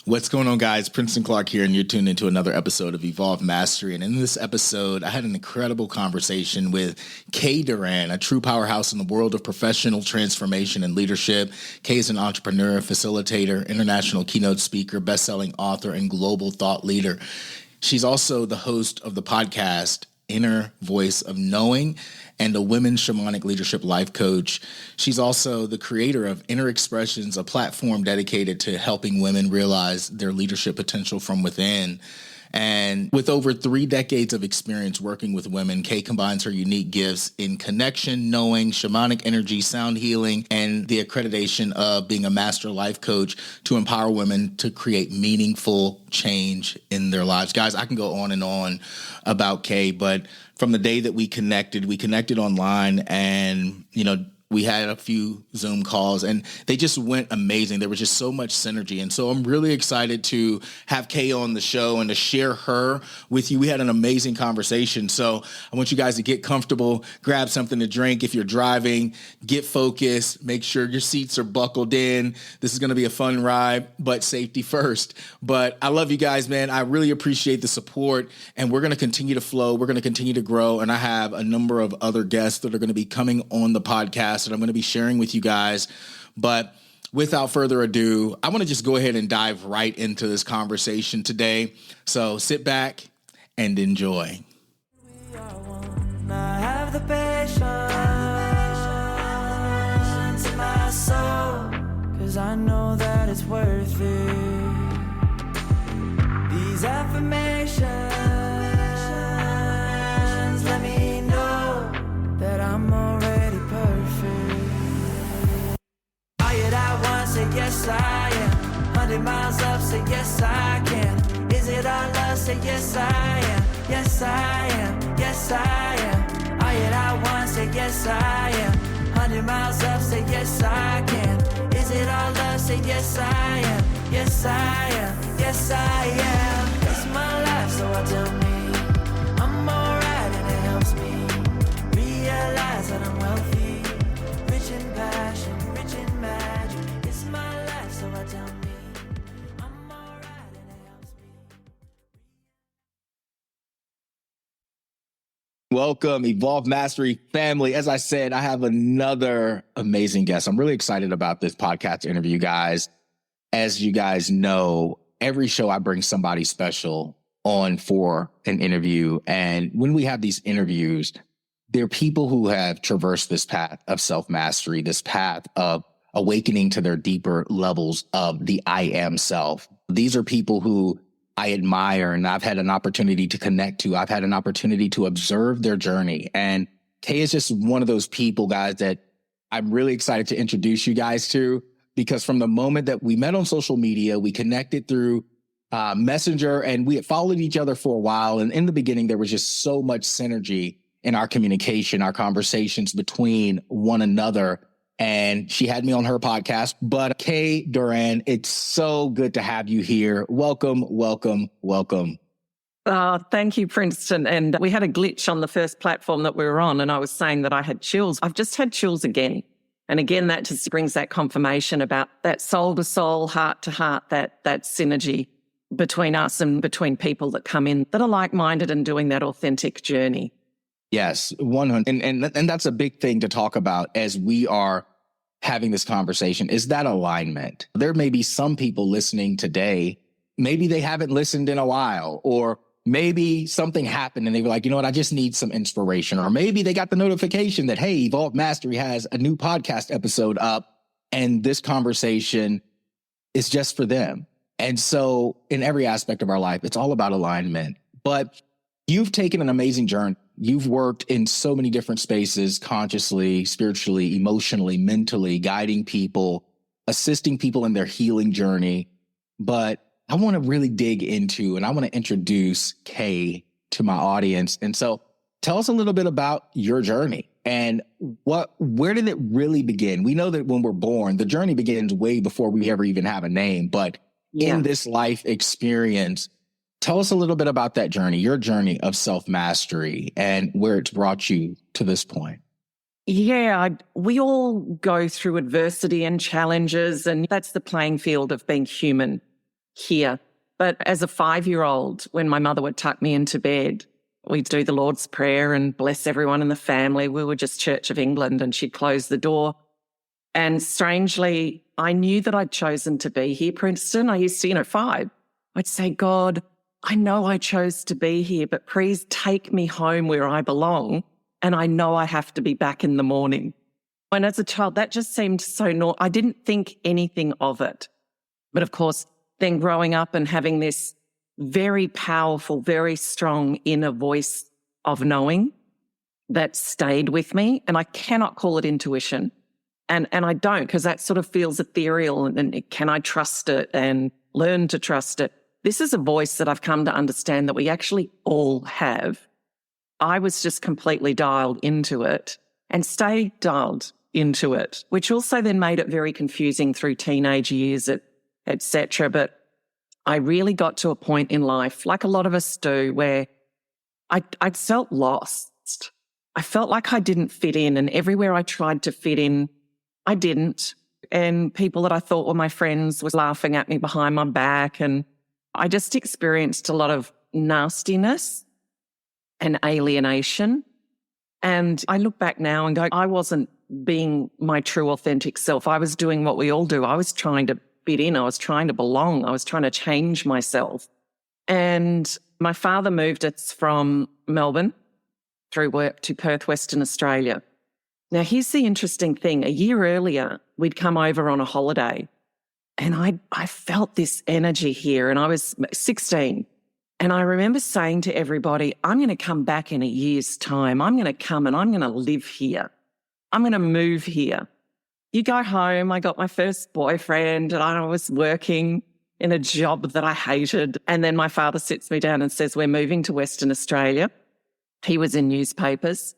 What's going on, guys? Princeton Clark here, and you're tuned into another episode of Evolve Mastery. And in this episode, I had an incredible conversation with Kaye Doran, a true powerhouse in the world of professional transformation and leadership. Kaye is an entrepreneur, facilitator, international keynote speaker, best-selling author, and global thought leader. She's also the host of the podcast Inner Voice of Knowing and a women's shamanic leadership life coach. She's also the creator of Inner Expressions, a platform dedicated to helping women realize their leadership potential from within. And with over 3 decades of experience working with women, Kaye combines her unique gifts in connection, knowing, shamanic energy, sound healing, and the accreditation of being a master life coach to empower women to create meaningful change in their lives. Guys, I can go on and on about Kaye, but from the day that we connected online, and, we had a few Zoom calls and they just went amazing. There was just so much synergy. And so I'm really excited to have Kaye on the show and to share her with you. We had an amazing conversation. So I want you guys to get comfortable, grab something to drink. If you're driving, get focused, make sure your seats are buckled in. This is going to be a fun ride, but safety first. But I love you guys, man. I really appreciate the support, and we're going to continue to flow. We're going to continue to grow. And I have a number of other guests that are going to be coming on the podcast that I'm going to be sharing with you guys. But without further ado, I want to just go ahead and dive right into this conversation today. So sit back and enjoy. I have the patience in my soul, 'cause I know that it's worth it. These affirmations let me know that I'm already perfect. I want, say yes I am. 100 miles up, say yes I can. Is it all love? Say yes I am. Yes I am. Yes I am. I want, say yes I am. 100 miles up, say yes I can. Is it all love? Say yes I am. Yes I am. Yes I am. It's my life, so I tell me I'm alright, and it helps me realize that I'm wealthy, rich in passion, rich in magic. It's my life, so I tell me I'm alright, and it helps me. Welcome, Evolve Mastery family. As I said, I have another amazing guest. I'm really excited about this podcast interview, guys. As you guys know, every show I bring somebody special on for an interview. And when we have these interviews, they're people who have traversed this path of self-mastery, this path of awakening to their deeper levels of the I am self. These are people who I admire and I've had an opportunity to connect to. I've had an opportunity to observe their journey. And Kaye is just one of those people, guys, that I'm really excited to introduce you guys to, because from the moment that we met on social media, we connected through Messenger, and we had followed each other for a while. And in the beginning, there was just so much synergy in our communication, our conversations between one another. And she had me on her podcast. But Kaye Doran, it's so good to have you here. Welcome, welcome, welcome. Thank you, Princeton. And we had a glitch on the first platform that we were on, and I was saying that I had chills. I've just had chills again. And again, that just brings that confirmation about that soul to soul, heart to heart, that synergy between us and between people that come in that are like-minded and doing that authentic journey. Yes, 100. And that's a big thing to talk about as we are having this conversation, is that alignment. There may be some people listening today, maybe they haven't listened in a while, or maybe something happened and they were like, you know what, I just need some inspiration. Or maybe they got the notification that, hey, Evolve Mastery has a new podcast episode up, and this conversation is just for them. And so in every aspect of our life, it's all about alignment. But you've taken an amazing journey. You've worked in so many different spaces, consciously, spiritually, emotionally, mentally, guiding people, assisting people in their healing journey. But I want to really dig into, and I want to introduce Kaye to my audience. And so tell us a little bit about your journey and where did it really begin? We know that when we're born, the journey begins way before we ever even have a name. But in this life experience, tell us a little bit about that journey, your journey of self-mastery, and where it's brought you to this point. Yeah, we all go through adversity and challenges, and that's the playing field of being human. here. But as a 5-year-old, when my mother would tuck me into bed, we'd do the Lord's Prayer and bless everyone in the family. We were just Church of England, and she'd close the door. And strangely, I knew that I'd chosen to be here, Princeton. I used to, 5. I'd say, God, I know I chose to be here, but please take me home where I belong. And I know I have to be back in the morning. And as a child, that just seemed so I didn't think anything of it. But of course, then growing up and having this very powerful, very strong inner voice of knowing that stayed with me. And I cannot call it intuition. And I don't, because that sort of feels ethereal. And can I trust it and learn to trust it? This is a voice that I've come to understand that we actually all have. I was just completely dialed into it and stayed dialed into it, which also then made it very confusing through teenage years, et cetera. But I really got to a point in life, like a lot of us do, where I felt lost. I felt like I didn't fit in, and everywhere I tried to fit in, I didn't. And people that I thought were my friends were laughing at me behind my back. And I just experienced a lot of nastiness and alienation. And I look back now and go, I wasn't being my true authentic self. I was doing what we all do. I was trying to fit in. I was trying to belong. I was trying to change myself. And my father moved us from Melbourne through work to Perth, Western Australia. Now, here's the interesting thing. A year earlier, we'd come over on a holiday, and I felt this energy here, and I was 16. And I remember saying to everybody, I'm going to come back in a year's time. I'm going to come and I'm going to live here. I'm going to move here. You go home. I got my first boyfriend, and I was working in a job that I hated. And then my father sits me down and says, we're moving to Western Australia. He was in newspapers.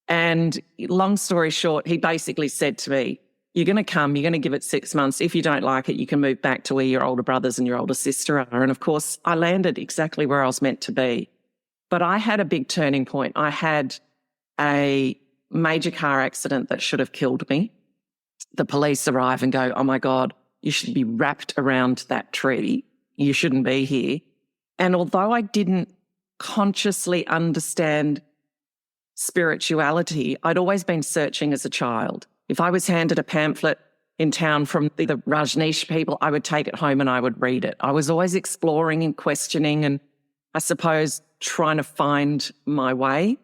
And long story short, he basically said to me, you're going to come, you're going to give it 6 months. If you don't like it, you can move back to where your older brothers and your older sister are. And of course, I landed exactly where I was meant to be. But I had a big turning point. I had a major car accident that should have killed me. The police arrive and go, oh my God, you should be wrapped around that tree. You shouldn't be here. And although I didn't consciously understand spirituality, I'd always been searching as a child. If I was handed a pamphlet in town from the Rajneesh people, I would take it home and I would read it. I was always exploring and questioning and I suppose trying to find my way.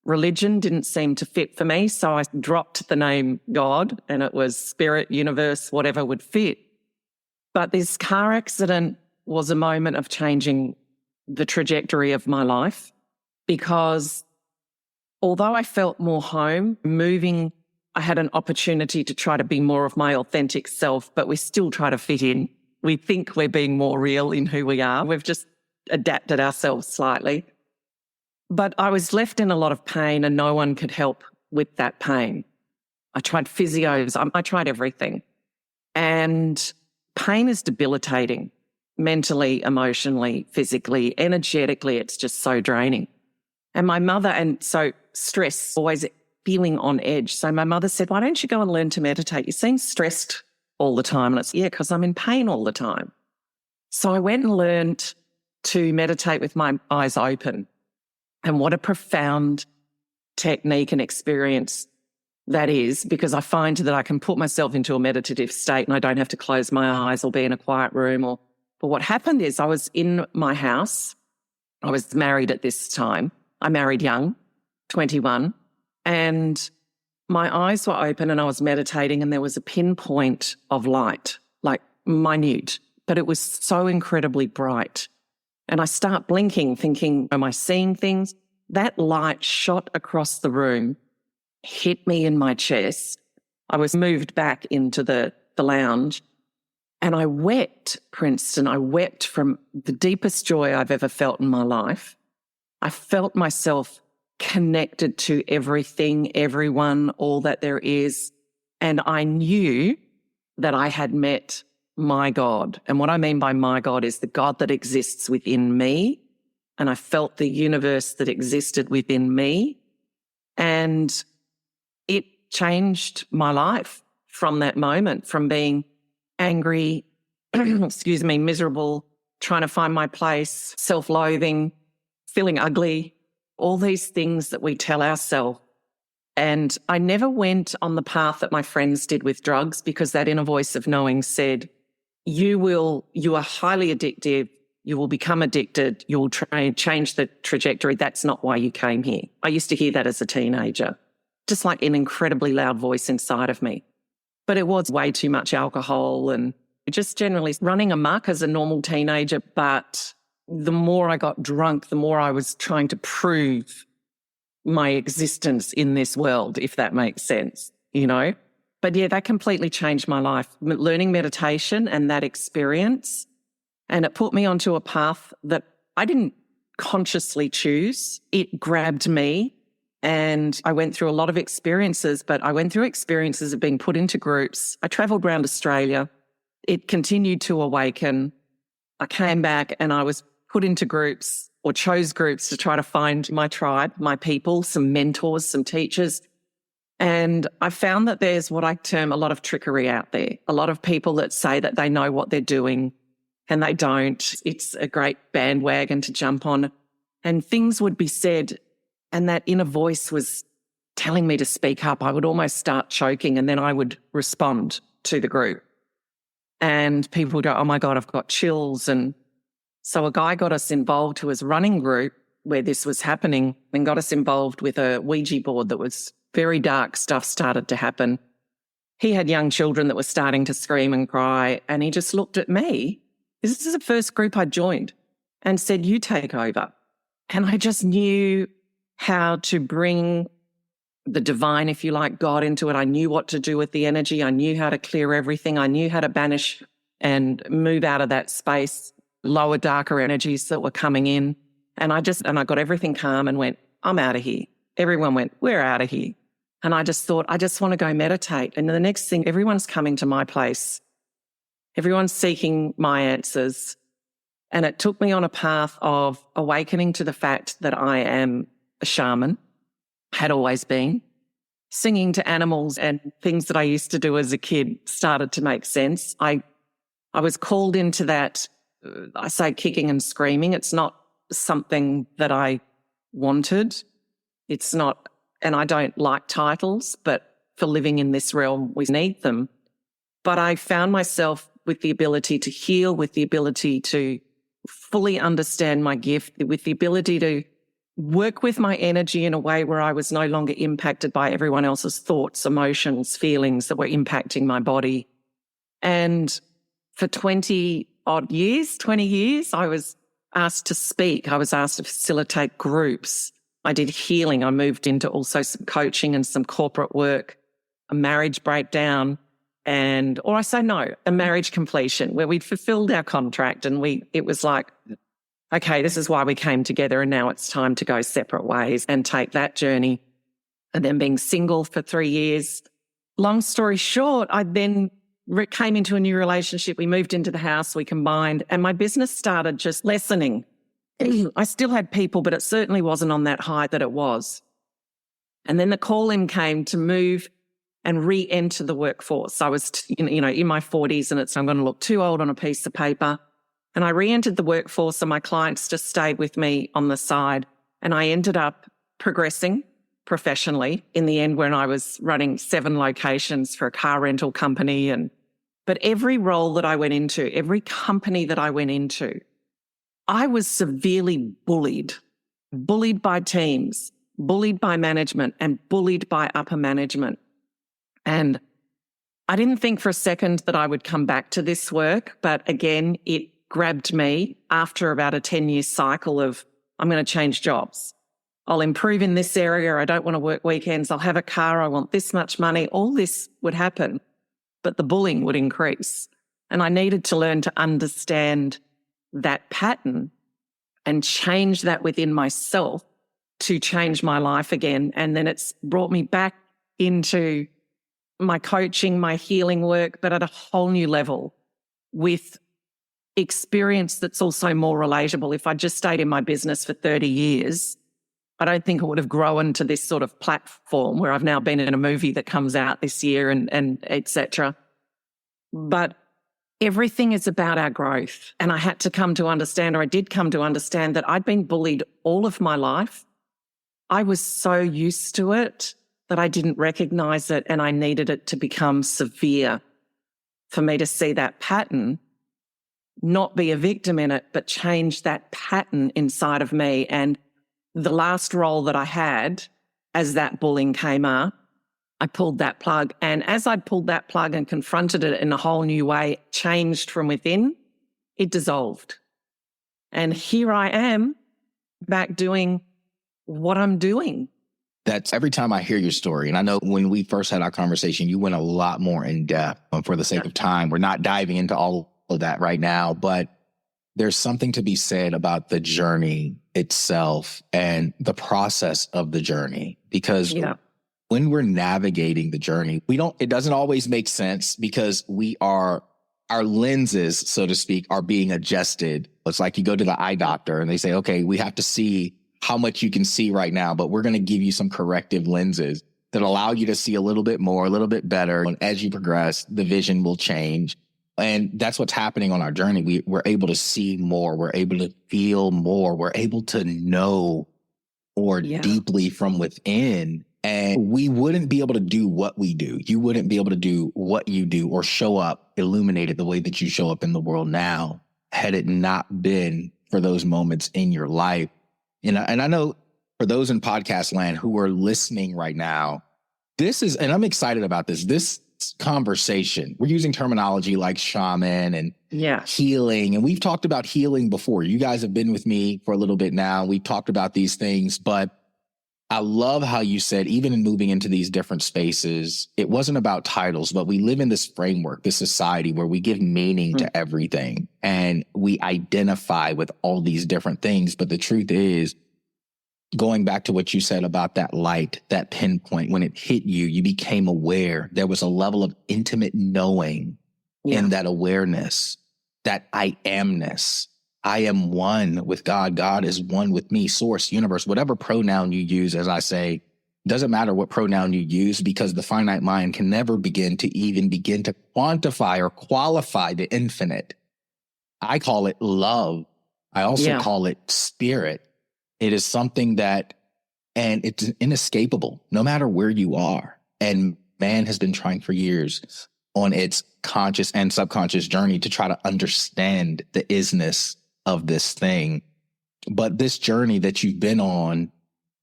Religion didn't seem to fit for me, so I dropped the name God, and it was spirit, universe, whatever would fit. But this car accident was a moment of changing the trajectory of my life, because although I felt more home, moving, I had an opportunity to try to be more of my authentic self, but we still try to fit in. We think we're being more real in who we are. We've just adapted ourselves slightly. But I was left in a lot of pain and no one could help with that pain. I tried physios. I tried everything. And pain is debilitating, mentally, emotionally, physically, energetically. It's just so draining. And my mother, and so stress, always feeling on edge. So my mother said, why don't you go and learn to meditate? You seem stressed all the time. And it's, yeah, because I'm in pain all the time. So I went and learned to meditate with my eyes open. And what a profound technique and experience that is, because I find that I can put myself into a meditative state and I don't have to close my eyes or be in a quiet room. But what happened is I was in my house. I was married at this time. I married young, 21, and my eyes were open and I was meditating and there was a pinpoint of light, like minute, but it was so incredibly bright. And I start blinking, thinking, am I seeing things? That light shot across the room, hit me in my chest. I was moved back into the lounge and I wept, Princeton. I wept from the deepest joy I've ever felt in my life. I felt myself connected to everything, everyone, all that there is. And I knew that I had met my God. And what I mean by my God is the God that exists within me. And I felt the universe that existed within me. And it changed my life from that moment, from being angry, miserable, trying to find my place, self-loathing, feeling ugly, all these things that we tell ourselves. And I never went on the path that my friends did with drugs, because that inner voice of knowing said, you are highly addictive, you will become addicted, you will change the trajectory. That's not why you came here. I used to hear that as a teenager, just like an incredibly loud voice inside of me. But it was way too much alcohol and just generally running amok as a normal teenager. But the more I got drunk, the more I was trying to prove my existence in this world, if that makes sense, you know? But yeah, that completely changed my life. Learning meditation and that experience. And it put me onto a path that I didn't consciously choose. It grabbed me. And I went through a lot of experiences, but I went through experiences of being put into groups. I travelled around Australia. It continued to awaken. I came back and I was put into groups, or chose groups, to try to find my tribe, my people, some mentors, some teachers. And I found that there's what I term a lot of trickery out there, a lot of people that say that they know what they're doing and they don't. It's a great bandwagon to jump on. And things would be said and that inner voice was telling me to speak up. I would almost start choking and then I would respond to the group. And people would go, oh my God, I've got chills. And so a guy got us involved who was running group where this was happening and got us involved with a Ouija board that was very dark stuff started to happen. He had young children that were starting to scream and cry, and he just looked at me. This is the first group I joined, and said, you take over. And I just knew how to bring the divine, if you like, God into it. I knew what to do with the energy. I knew how to clear everything. I knew how to banish and move out of that space lower, darker energies that were coming in. And I got everything calm and went, I'm out of here. Everyone went, we're out of here. And I just thought, I just want to go meditate. And the next thing, everyone's coming to my place. Everyone's seeking my answers. And it took me on a path of awakening to the fact that I am a shaman, had always been. Singing to animals and things that I used to do as a kid started to make sense. I was called into that, I say kicking and screaming. It's not something that I wanted. It's not, and I don't like titles, but for living in this realm, we need them. But I found myself with the ability to heal, with the ability to fully understand my gift, with the ability to work with my energy in a way where I was no longer impacted by everyone else's thoughts, emotions, feelings that were impacting my body. And for 20 years, I was asked to speak. I was asked to facilitate groups. I did healing. I moved into also some coaching and some corporate work, a marriage breakdown, a marriage completion where we'd fulfilled our contract and it was like, okay, this is why we came together and now it's time to go separate ways and take that journey. And then being single for 3 years. Long story short, I then came into a new relationship. We moved into the house, we combined, and my business started just lessening. I still had people, but it certainly wasn't on that high that it was. And then the call-in came to move and re-enter the workforce. I was, in my 40s and I'm going to look too old on a piece of paper. And I re-entered the workforce and my clients just stayed with me on the side. And I ended up progressing professionally in the end when I was running 7 locations for a car rental company. But every role that I went into, every company that I went into, I was severely bullied by teams, bullied by management and bullied by upper management. And I didn't think for a second that I would come back to this work. But again, it grabbed me after about a 10-year cycle of I'm going to change jobs. I'll improve in this area. I don't want to work weekends. I'll have a car. I want this much money. All this would happen, but the bullying would increase. And I needed to learn to understand that pattern and change that within myself to change my life again. And then it's brought me back into my coaching, my healing work, but at a whole new level with experience that's also more relatable. If I just stayed in my business for 30 years, I don't think it would have grown to this sort of platform where I've now been in a movie that comes out this year and et cetera. But everything is about our growth. And I had to come to understand, or I did come to understand, that I'd been bullied all of my life. I was so used to it that I didn't recognize it, and I needed it to become severe for me to see that pattern, not be a victim in it, but change that pattern inside of me. And the last role that I had, as that bullying came up, I pulled that plug. And as I pulled that plug and confronted it in a whole new way, changed from within, it dissolved. And here I am back doing what I'm doing. That's every time I hear your story. And I know when we first had our conversation, you went a lot more in depth. For the sake of time, we're not diving into all of that right now, but there's something to be said about the journey itself and the process of the journey. Because when we're navigating the journey, it doesn't always make sense because our lenses, so to speak, are being adjusted. It's like you go to the eye doctor and they say, okay, we have to see how much you can see right now, but we're going to give you some corrective lenses that allow you to see a little bit more, a little bit better. And as you progress, the vision will change. And that's what's happening on our journey. We're able to see more. We're able to feel more. We're able to know more deeply from within. And we wouldn't be able to do what we do. You wouldn't be able to do what you do or show up illuminated the way that you show up in the world now had it not been for those moments in your life. And I know for those in podcast land who are listening right now, and I'm excited about this conversation. We're using terminology like shaman and healing. And we've talked about healing before. You guys have been with me for a little bit now. We've talked about these things, but I love how you said, even in moving into these different spaces, it wasn't about titles, but we live in this framework, this society where we give meaning to everything and we identify with all these different things. But the truth is, going back to what you said about that light, that pinpoint, when it hit you, you became aware. There was a level of intimate knowing in that awareness, that I amness. I am one with God. God is one with me, source, universe, whatever pronoun you use. As I say, doesn't matter what pronoun you use, because the finite mind can never begin to quantify or qualify the infinite. I call it love. I also call it spirit. It is something and it's inescapable, no matter where you are. And man has been trying for years on its conscious and subconscious journey to try to understand the isness of this thing. But this journey that you've been on,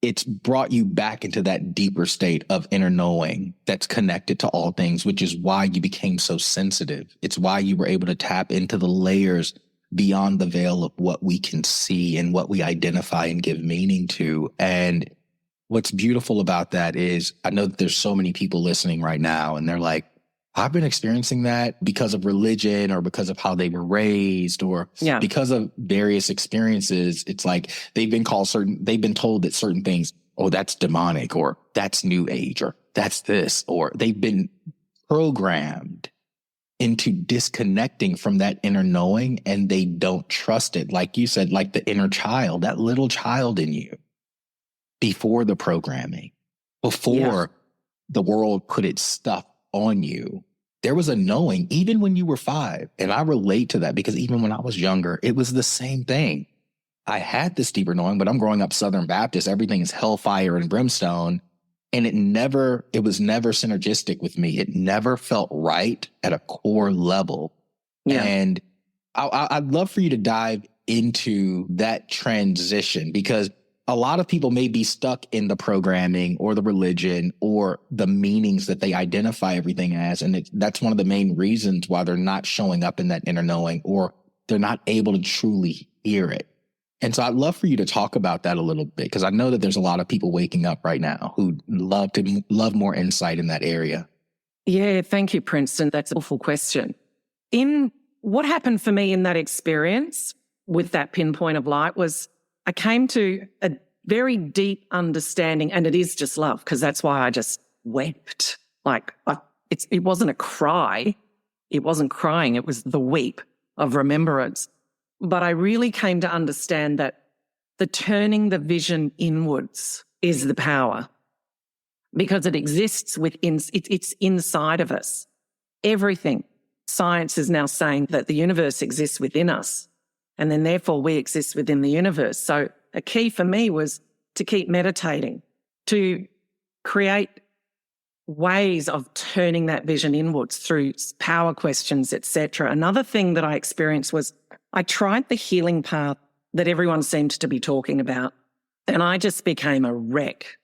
it's brought you back into that deeper state of inner knowing that's connected to all things, which is why you became so sensitive. It's why you were able to tap into the layers beyond the veil of what we can see and what we identify and give meaning to. And what's beautiful about that is I know that there's so many people listening right now and they're like, I've been experiencing that because of religion or because of how they were raised or because of various experiences. It's like they've been told that certain things, oh, that's demonic or that's new age or that's this, or they've been programmed into disconnecting from that inner knowing and they don't trust it. Like you said, like the inner child, that little child in you before the programming, before the world put its stuff on you. There was a knowing even when you were 5. And I relate to that because even when I was younger, it was the same thing. I had this deeper knowing, but I'm growing up Southern Baptist. Everything is hellfire and brimstone. And it was never synergistic with me. It never felt right at a core level. Yeah. And I'd love for you to dive into that transition because a lot of people may be stuck in the programming or the religion or the meanings that they identify everything as. And that's one of the main reasons why they're not showing up in that inner knowing or they're not able to truly hear it. And so I'd love for you to talk about that a little bit because I know that there's a lot of people waking up right now who love more insight in that area. Yeah, thank you, Princeton. That's an awful question. In what happened for me in that experience with that pinpoint of light was I came to a very deep understanding, and it is just love, because that's why I just wept. It wasn't a cry. It wasn't crying. It was the weep of remembrance. But I really came to understand that the turning the vision inwards is the power because it exists it's inside of us. Everything Science is now saying that the universe exists within us, and then therefore we exist within the universe. So a key for me was to keep meditating, to create ways of turning that vision inwards through power questions, etc. Another thing that I experienced was I tried the healing path that everyone seemed to be talking about, and I just became a wreck.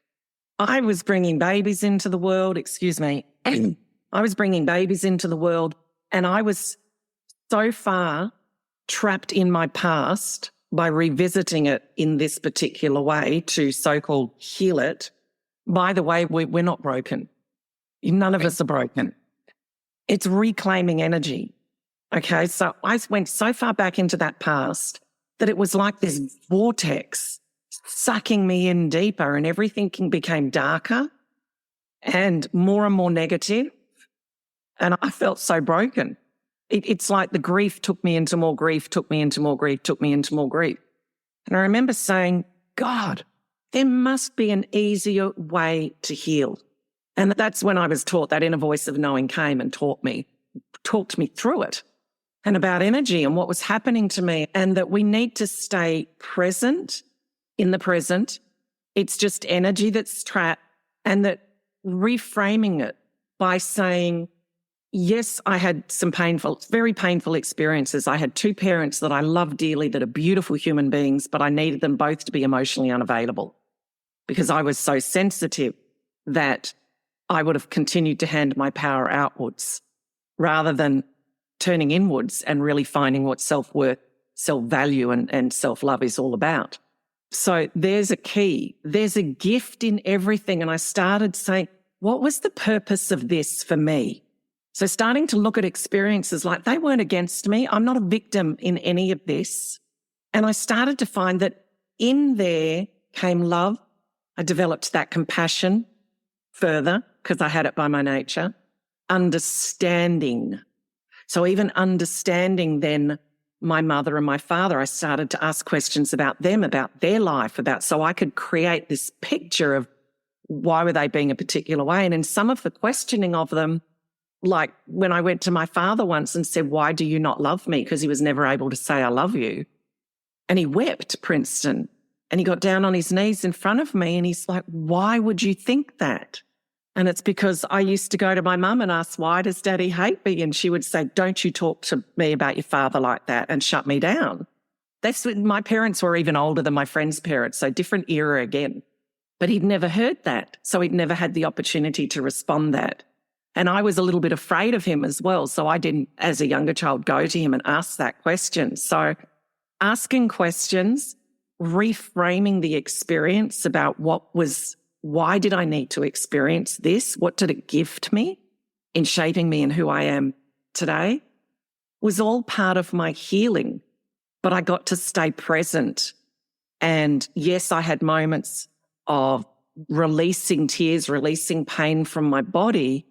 I was bringing babies into the world, I was bringing babies into the world, and I was so far trapped in my past by revisiting it in this particular way to so-called heal it. By the way, we're not broken. None of us are broken. It's reclaiming energy. Okay, so I went so far back into that past that it was like this vortex sucking me in deeper, and everything became darker and more negative. And I felt so broken. It's like the grief took me into more grief, took me into more grief, took me into more grief. And I remember saying, God, there must be an easier way to heal. And that's when I was taught, that inner voice of knowing came and talked me through it, and about energy and what was happening to me, and that we need to stay present in the present. It's just energy that's trapped, and that reframing it by saying, yes, I had some very painful experiences. I had two parents that I love dearly that are beautiful human beings, but I needed them both to be emotionally unavailable because I was so sensitive that I would have continued to hand my power outwards rather than turning inwards and really finding what self-worth, self-value and self-love is all about. So there's a key. There's a gift in everything. And I started saying, what was the purpose of this for me? So starting to look at experiences like they weren't against me. I'm not a victim in any of this. And I started to find that in there came love. I developed that compassion further because I had it by my nature. Understanding. So even understanding then my mother and my father, I started to ask questions about them, about their life, so I could create this picture of why were they being a particular way. And in some of the questioning of them, like when I went to my father once and said, why do you not love me? Because he was never able to say, I love you. And he wept, Princeton, and he got down on his knees in front of me and he's like, why would you think that? And it's because I used to go to my mum and ask, why does Daddy hate me? And she would say, don't you talk to me about your father like that, and shut me down. That's when my parents were even older than my friend's parents, so different era again. But he'd never heard that, so he'd never had the opportunity to respond that. And I was a little bit afraid of him as well, so I didn't, as a younger child, go to him and ask that question. So asking questions, reframing the experience about why did I need to experience this? What did it gift me in shaping me and who I am today? Was all part of my healing, but I got to stay present. And yes, I had moments of releasing tears, releasing pain from my body,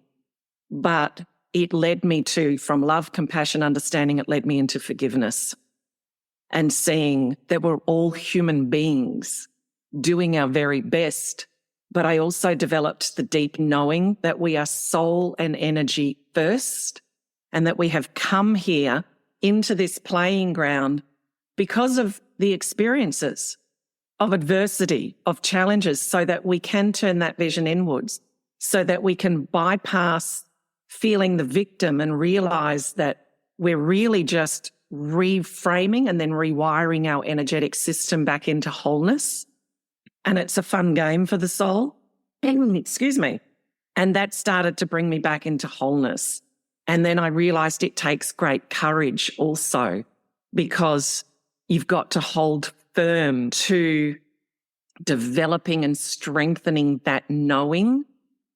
but it led me to, from love, compassion, understanding, it led me into forgiveness and seeing that we're all human beings doing our very best. But I also developed the deep knowing that we are soul and energy first, and that we have come here into this playing ground because of the experiences of adversity, of challenges, so that we can turn that vision inwards, so that we can bypass feeling the victim and realize that we're really just reframing and then rewiring our energetic system back into wholeness. And it's a fun game for the soul. Excuse me. And that started to bring me back into wholeness. And then I realized it takes great courage also, because you've got to hold firm to developing and strengthening that knowing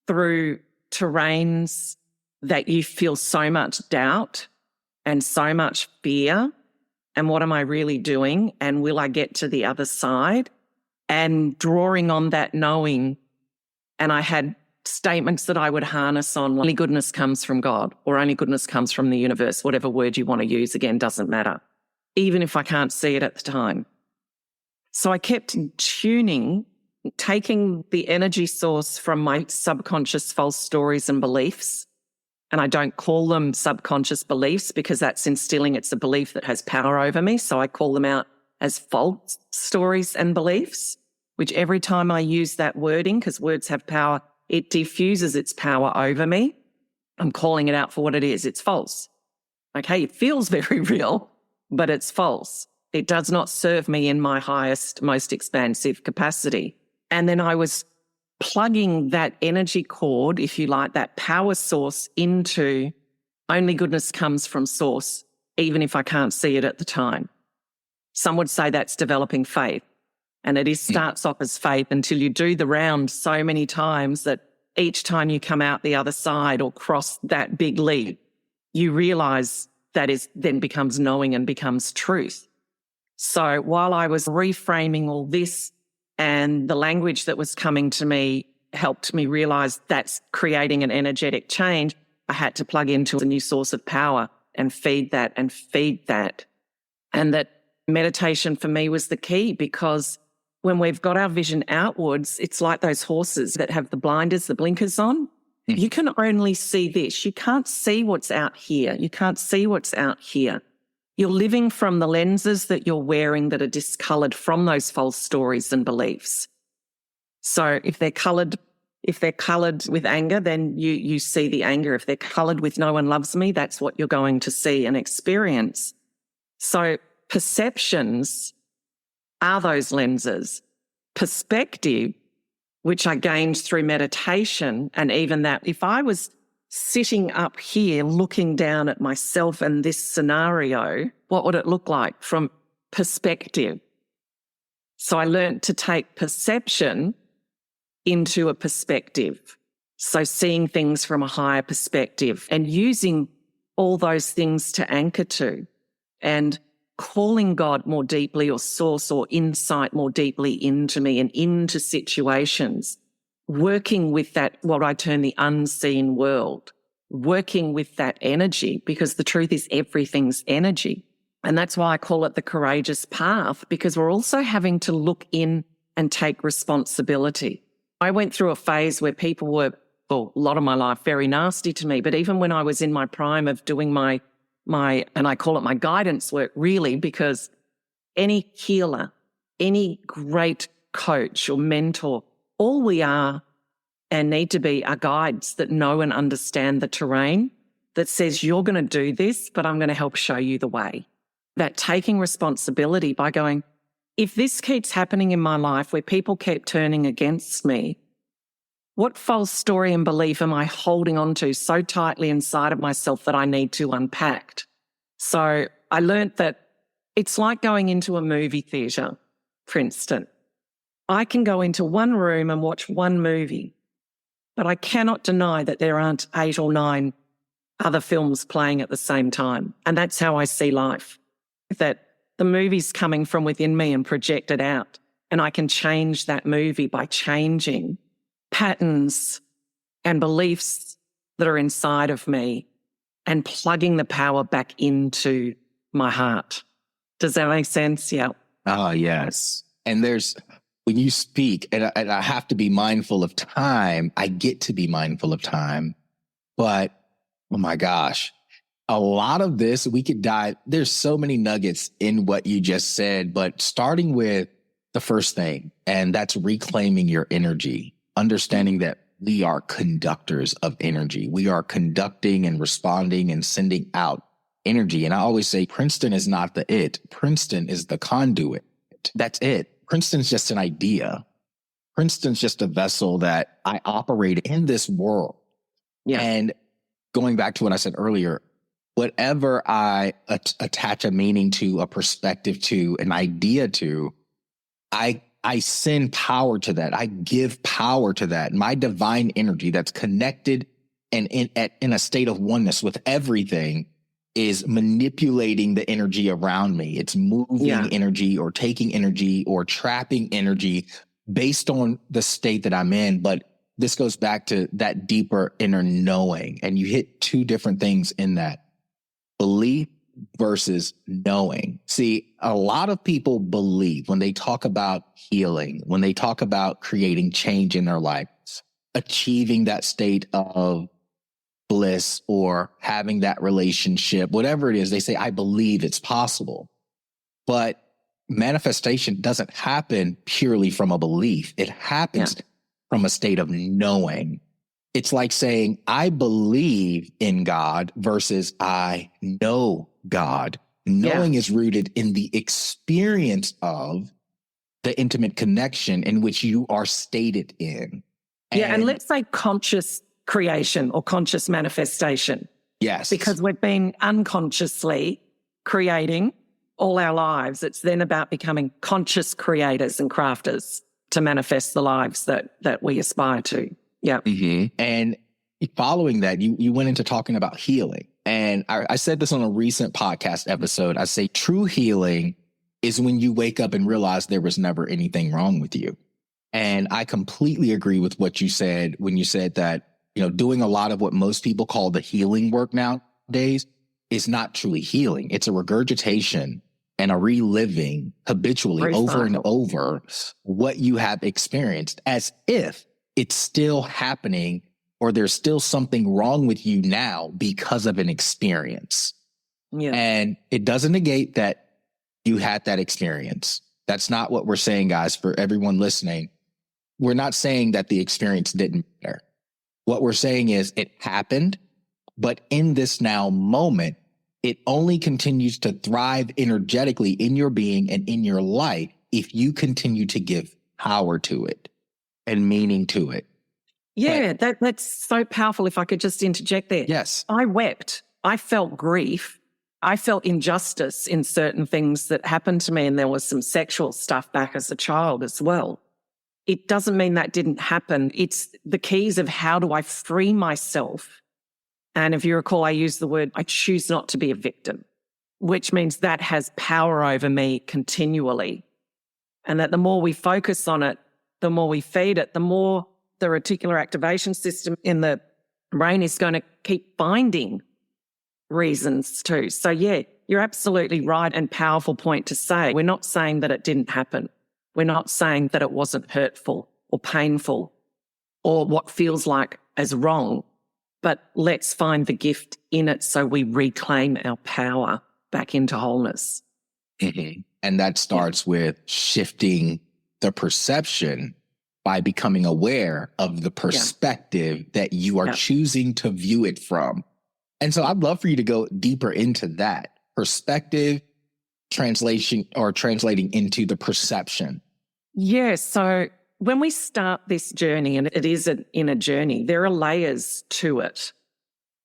through terrains that you feel so much doubt and so much fear. And what am I really doing? And will I get to the other side? And drawing on that knowing. And I had statements that I would harness on, only goodness comes from God, or only goodness comes from the universe, whatever word you want to use, again, doesn't matter, even if I can't see it at the time. So I kept tuning, taking the energy source from my subconscious false stories and beliefs And I don't call them subconscious beliefs because that's instilling it's a belief that has power over me. So I call them out as false stories and beliefs, which every time I use that wording, because words have power, it diffuses its power over me. I'm calling it out for what it is. It's false. Okay, it feels very real, but it's false. It does not serve me in my highest, most expansive capacity. And then I was plugging that energy cord, if you like, that power source into only goodness comes from source, even if I can't see it at the time. Some would say that's developing faith. And it starts off as faith until you do the round so many times that each time you come out the other side or cross that big leap, you realize that is then becomes knowing and becomes truth. So while I was reframing all this and the language that was coming to me helped me realize that's creating an energetic change, I had to plug into a new source of power and feed that and feed that. And that meditation for me was the key, because when we've got our vision outwards, it's like those horses that have the blinders, the blinkers on. You can only see this. You can't see what's out here. You can't see what's out here. You're living from the lenses that you're wearing that are discoloured from those false stories and beliefs. So if they're coloured with anger, then you see the anger. If they're coloured with no one loves me, that's what you're going to see and experience. So perceptions are those lenses. Perspective, which I gained through meditation, and even that, if I was sitting up here looking down at myself and this scenario, what would it look like from perspective? So I learned to take perception into a perspective. So seeing things from a higher perspective and using all those things to anchor to, and calling God more deeply, or source or insight more deeply into me and into situations, working with that, what I term the unseen world, working with that energy, because the truth is everything's energy. And that's why I call it the courageous path, because we're also having to look in and take responsibility. I went through a phase where people were, well, a lot of my life, very nasty to me. But even when I was in my prime of doing my, and I call it my guidance work, really, because any healer, any great coach or mentor, all we are and need to be are guides that know and understand the terrain, that says, you're going to do this, but I'm going to help show you the way. That taking responsibility by going, if this keeps happening in my life where people keep turning against me, what false story and belief am I holding on to so tightly inside of myself that I need to unpack? So I learnt that it's like going into a movie theatre, for instance. I can go into one room and watch one movie, but I cannot deny that there aren't 8 or 9 other films playing at the same time. And that's how I see life, that the movie's coming from within me and projected out. And I can change that movie by changing patterns and beliefs that are inside of me and plugging the power back into my heart. Does that make sense? Yeah. Oh, yes. And when you speak, and I have to be mindful of time, I get to be mindful of time, but oh my gosh, a lot of this we could dive. There's so many nuggets in what you just said, but starting with the first thing, and that's reclaiming your energy, understanding that we are conductors of energy. We are conducting and responding and sending out energy. And I always say Princeton is not the it. Princeton is the conduit. That's it. Princeton's just an idea. Princeton's just a vessel that I operate in this world. Yeah. And going back to what I said earlier, whatever I attach a meaning to, a perspective to, an idea to, I send power to that. I give power to that. My divine energy that's connected and in a state of oneness with everything is manipulating the energy around me. It's moving energy or taking energy or trapping energy based on the state that I'm in. But this goes back to that deeper inner knowing. And you hit 2 different things in that: belief versus knowing. See, a lot of people believe when they talk about healing, when they talk about creating change in their lives, achieving that state of bliss or having that relationship, whatever it is, they say, I believe it's possible. But manifestation doesn't happen purely from a belief. It happens from a state of knowing. It's like saying, I believe in God versus I know God. Knowing is rooted in the experience of the intimate connection in which you are stated in. And let's say conscious creation or conscious manifestation. Yes. Because we've been unconsciously creating all our lives. It's then about becoming conscious creators and crafters to manifest the lives that we aspire to. Yeah. Mm-hmm. And following that, you went into talking about healing. And I said this on a recent podcast episode. I say true healing is when you wake up and realize there was never anything wrong with you. And I completely agree with what you said when you said that, doing a lot of what most people call the healing work nowadays is not truly healing. It's a regurgitation and a reliving habitually over and over what you have experienced as if it's still happening or there's still something wrong with you now because of an experience. Yeah. And it doesn't negate that you had that experience. That's not what we're saying, guys, for everyone listening. We're not saying that the experience didn't matter. What we're saying is it happened, but in this now moment, it only continues to thrive energetically in your being and in your life if you continue to give power to it and meaning to it. Yeah, that's so powerful. If I could just interject there. Yes. I wept. I felt grief. I felt injustice in certain things that happened to me, and there was some sexual stuff back as a child as well. It doesn't mean that didn't happen. It's the keys of how do I free myself. And if you recall, I used the word, I choose not to be a victim, which means that has power over me continually. And that the more we focus on it, the more we feed it, the more the reticular activation system in the brain is going to keep finding reasons too. So yeah, you're absolutely right and powerful point to say. We're not saying that it didn't happen. We're not saying that it wasn't hurtful or painful or what feels like as wrong, but let's find the gift in it so we reclaim our power back into wholeness. Mm-hmm. And that starts with shifting the perception by becoming aware of the perspective that you are choosing to view it from. And so I'd love for you to go deeper into that perspective translating into the perception. Yeah. So when we start this journey, and it is an inner journey, there are layers to it.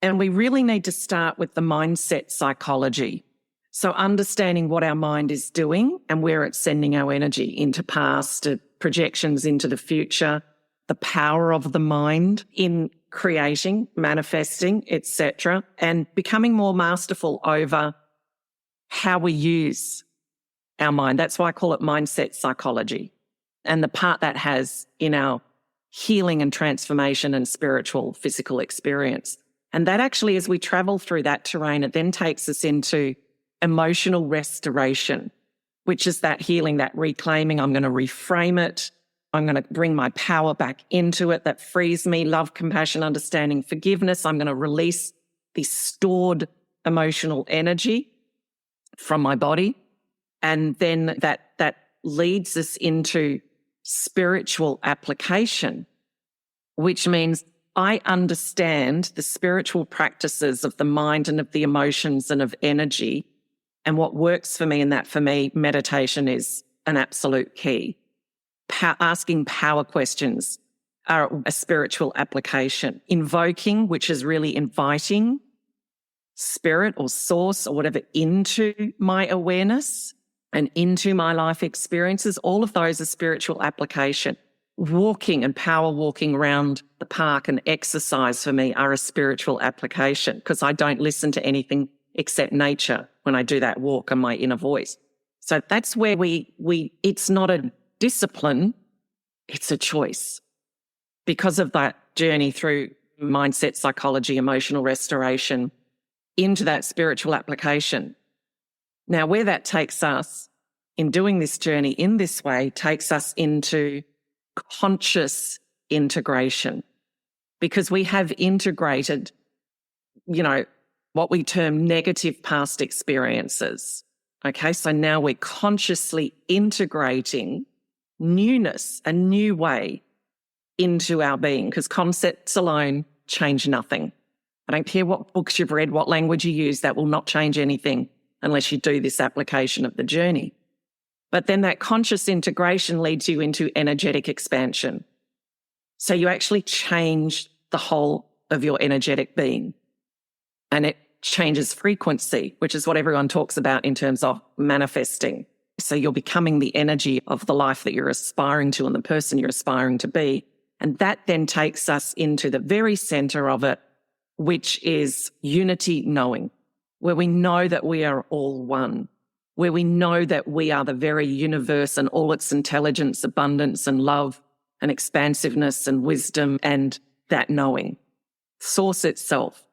And we really need to start with the mindset psychology. So understanding what our mind is doing and where it's sending our energy into past, projections into the future, the power of the mind in creating, manifesting, etc., and becoming more masterful over how we use our mind. That's why I call it mindset psychology, and the part that has in our healing and transformation and spiritual, physical experience. And that actually, as we travel through that terrain, it then takes us into emotional restoration, which is that healing, that reclaiming. I'm going to reframe it. I'm going to bring my power back into it. That frees me. Love, compassion, understanding, forgiveness. I'm going to release the stored emotional energy from my body. And then that leads us into spiritual application, which means I understand the spiritual practices of the mind and of the emotions and of energy and what works for me. And that for me, meditation is an absolute key. Asking power questions are a spiritual application. Invoking, which is really inviting spirit or source or whatever into my awareness and into my life experiences, all of those are spiritual application. Walking and power walking around the park and exercise for me are a spiritual application because I don't listen to anything except nature when I do that walk and my inner voice. So that's where it's not a discipline, it's a choice. Because of that journey through mindset psychology, emotional restoration, into that spiritual application. Now, where that takes us in doing this journey in this way takes us into conscious integration, because we have integrated what we term negative past experiences. Okay, so now we're consciously integrating newness, a new way into our being, because concepts alone change nothing. I don't care what books you've read, what language you use, that will not change anything unless you do this application of the journey. But then that conscious integration leads you into energetic expansion. So you actually change the whole of your energetic being, and it changes frequency, which is what everyone talks about in terms of manifesting. So you're becoming the energy of the life that you're aspiring to and the person you're aspiring to be. And that then takes us into the very center of it, which is unity knowing, where we know that we are all one, where we know that we are the very universe and all its intelligence, abundance and love and expansiveness and wisdom and that knowing, source itself.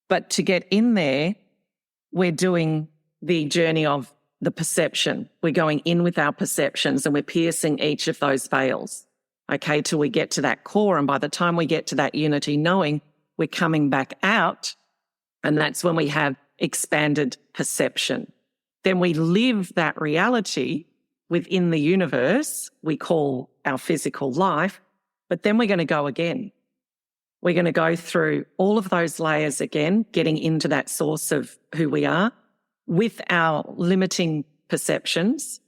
But to get in there, we're doing the journey of the perception. We're going in with our perceptions and we're piercing each of those veils, okay, till we get to that core. And by the time we get to that unity knowing, we're coming back out, and that's when we have expanded perception. Then we live that reality within the universe we call our physical life, but then we're going to go again. We're going to go through all of those layers again, getting into that source of who we are with our limiting perceptions,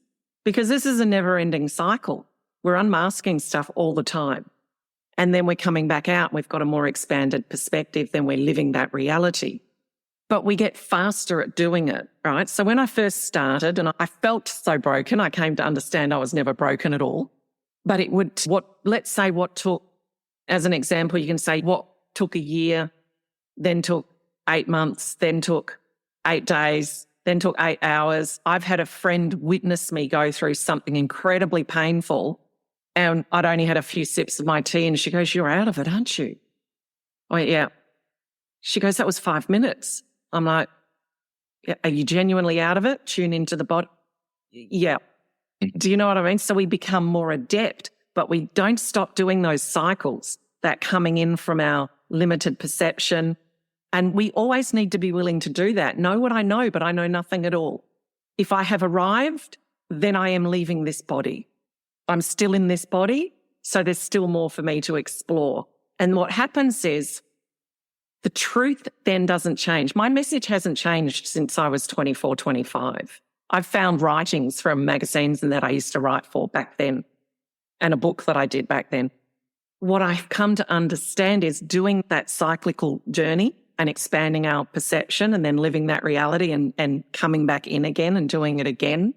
because this is a never-ending cycle. We're unmasking stuff all the time. And then we're coming back out. We've got a more expanded perspective. Then we're living that reality. But we get faster at doing it, right? So when I first started and I felt so broken, I came to understand I was never broken at all. But let's say what took, as an example, you can say what took a year, then took 8 months, then took 8 days, then took 8 hours. I've had a friend witness me go through something incredibly painful, and I'd only had a few sips of my tea, and she goes, "You're out of it, aren't you?" I went, "Yeah." She goes, "That was 5 minutes." I'm like, "Yeah, are you genuinely out of it? Tune into the body." Yeah. Do you know what I mean? So we become more adept, but we don't stop doing those cycles, that coming in from our limited perception. And we always need to be willing to do that. Know what I know, but I know nothing at all. If I have arrived, then I am leaving this body. I'm still in this body, so there's still more for me to explore. And what happens is the truth then doesn't change. My message hasn't changed since I was 24, 25. I've found writings from magazines and that I used to write for back then, and a book that I did back then. What I've come to understand is doing that cyclical journey and expanding our perception and then living that reality and coming back in again and doing it again.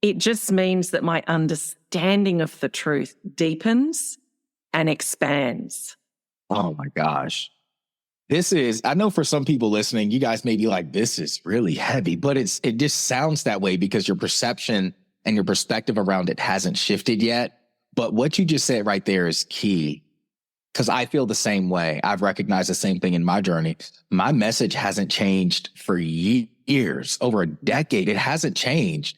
It just means that my understanding of the truth deepens and expands. Oh my gosh. I know for some people listening, you guys may be like, this is really heavy, but it just sounds that way because your perception and your perspective around it hasn't shifted yet. But what you just said right there is key, because I feel the same way. I've recognized the same thing in my journey. My message hasn't changed for years, over a decade. It hasn't changed,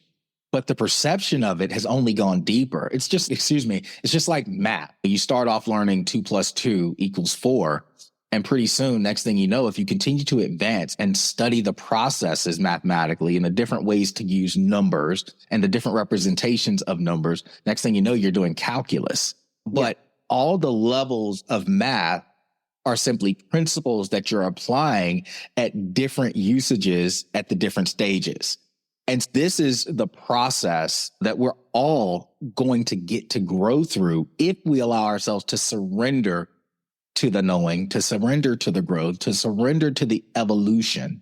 but the perception of it has only gone deeper. It's just like math. You start off learning 2 + 2 = 4. And pretty soon, next thing you know, if you continue to advance and study the processes mathematically and the different ways to use numbers and the different representations of numbers, next thing you know, you're doing calculus. But all the levels of math are simply principles that you're applying at different usages at the different stages. And this is the process that we're all going to get to grow through if we allow ourselves to surrender to the knowing, to surrender to the growth, to surrender to the evolution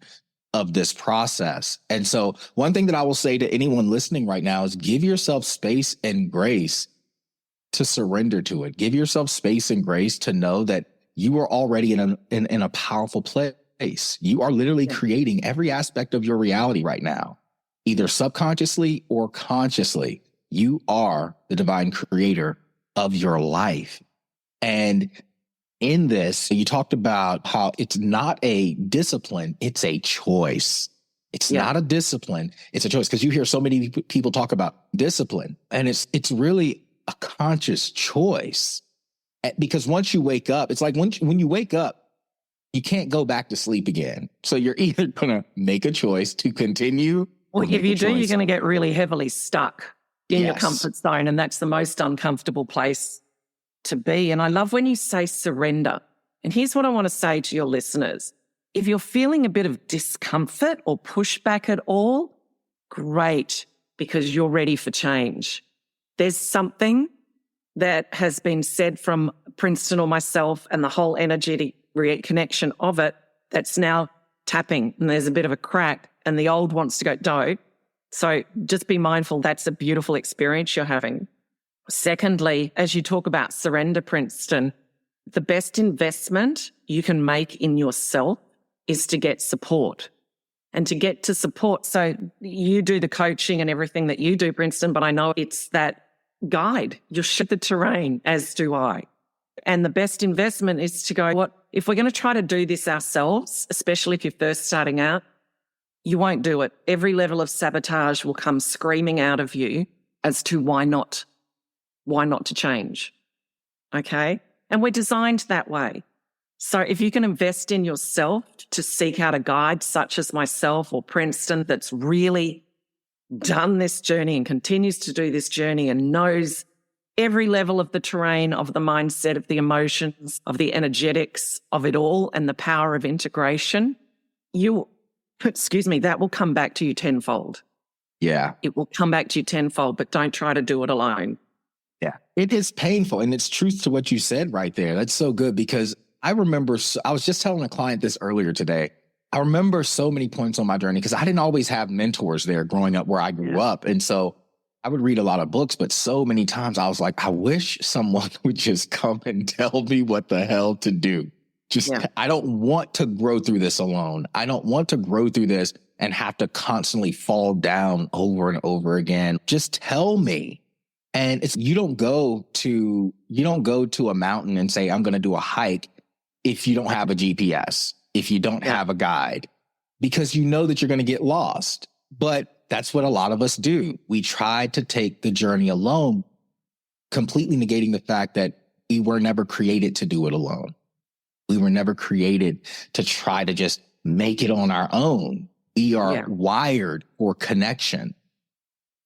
of this process. And so one thing that I will say to anyone listening right now is give yourself space and grace to surrender to it. Give yourself space and grace to know that you are already in a powerful place. You are literally creating every aspect of your reality right now, either subconsciously or consciously. You are the divine creator of your life. And in this, you talked about how it's not a discipline, it's a choice. It's not a discipline, it's a choice. Because you hear so many people talk about discipline, and it's really a conscious choice. Because once you wake up, it's like when you wake up, you can't go back to sleep again. So you're either going to make a choice to continue. Well, or if you do, choice. you're going to get really heavily stuck in your Yes. comfort zone. And that's the most uncomfortable place to be. And I love when you say surrender. And here's what I want to say to your listeners. If you're feeling a bit of discomfort or pushback at all, great, because you're ready for change. There's something that has been said from Princeton or myself and the whole energetic reconnection of it that's now tapping, and there's a bit of a crack, and the old wants to go, don't. So just be mindful that's a beautiful experience you're having. Secondly, as you talk about surrender, Princeton, the best investment you can make in yourself is to get support. And to get to support, so you do the coaching and everything that you do, Princeton, but I know it's that guide. You shift the terrain, as do I. And the best investment is to go, what if we're going to try to do this ourselves, especially if you're first starting out, you won't do it. Every level of sabotage will come screaming out of you as to why not to change. Okay? And we're designed that way. So if you can invest in yourself to seek out a guide such as myself or Princeton that's really done this journey and continues to do this journey and knows every level of the terrain, of the mindset, of the emotions, of the energetics of it all and the power of integration, that will come back to you tenfold. Yeah. It will come back to you tenfold, but don't try to do it alone. Yeah. It is painful. And it's truth to what you said right there. That's so good, because I remember, I was just telling a client this earlier today. I remember so many points on my journey because I didn't always have mentors there growing up where I grew up. And so I would read a lot of books, but so many times I was like, I wish someone would just come and tell me what the hell to do. I don't want to grow through this alone. I don't want to grow through this and have to constantly fall down over and over again. Just tell me. And you don't go to a mountain and say, I'm going to do a hike if you don't have a GPS, if you don't have a guide, because you know that you're going to get lost. But that's what a lot of us do. We try to take the journey alone, completely negating the fact that we were never created to do it alone. We were never created to try to just make it on our own. We are wired for connection.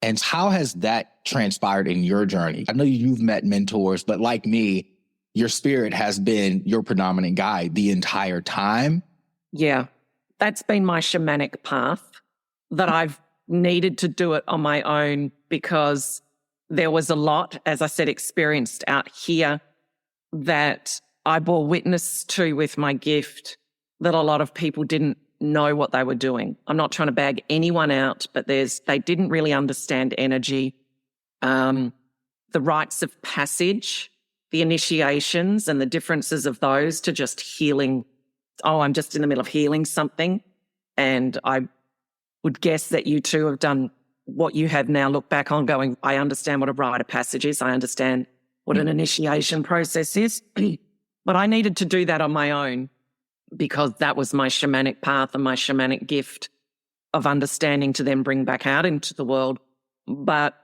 And how has that transpired in your journey? I know you've met mentors, but like me, your spirit has been your predominant guide the entire time. Yeah, that's been my shamanic path, that I've needed to do it on my own because there was a lot, as I said, experienced out here that I bore witness to with my gift that a lot of people didn't know what they were doing. I'm not trying to bag anyone out, but they didn't really understand energy, the rites of passage, the initiations and the differences of those to just healing. Oh, I'm just in the middle of healing something. And I would guess that you too have done what you have now, look back on going, I understand what a rite of passage is. I understand what an initiation process is. But I needed to do that on my own because that was my shamanic path and my shamanic gift of understanding to then bring back out into the world. But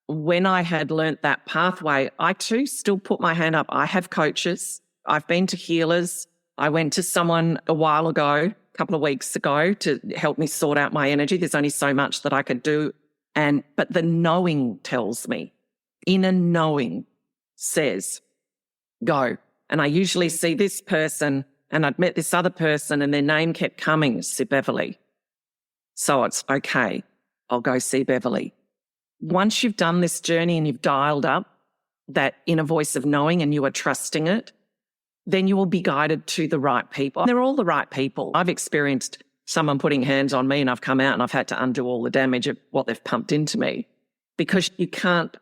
when I had learnt that pathway, I too still put my hand up. I have coaches. I've been to healers. I went to someone a while ago, a couple of weeks ago, to help me sort out my energy. There's only so much that I could do. But the knowing tells me, inner knowing says, go. And I usually see this person and I'd met this other person and their name kept coming, see Beverly. So it's okay, I'll go see Beverly. Once you've done this journey and you've dialed up that inner voice of knowing and you are trusting it, then you will be guided to the right people. They're all the right people. I've experienced someone putting hands on me and I've come out and I've had to undo all the damage of what they've pumped into me because you can't,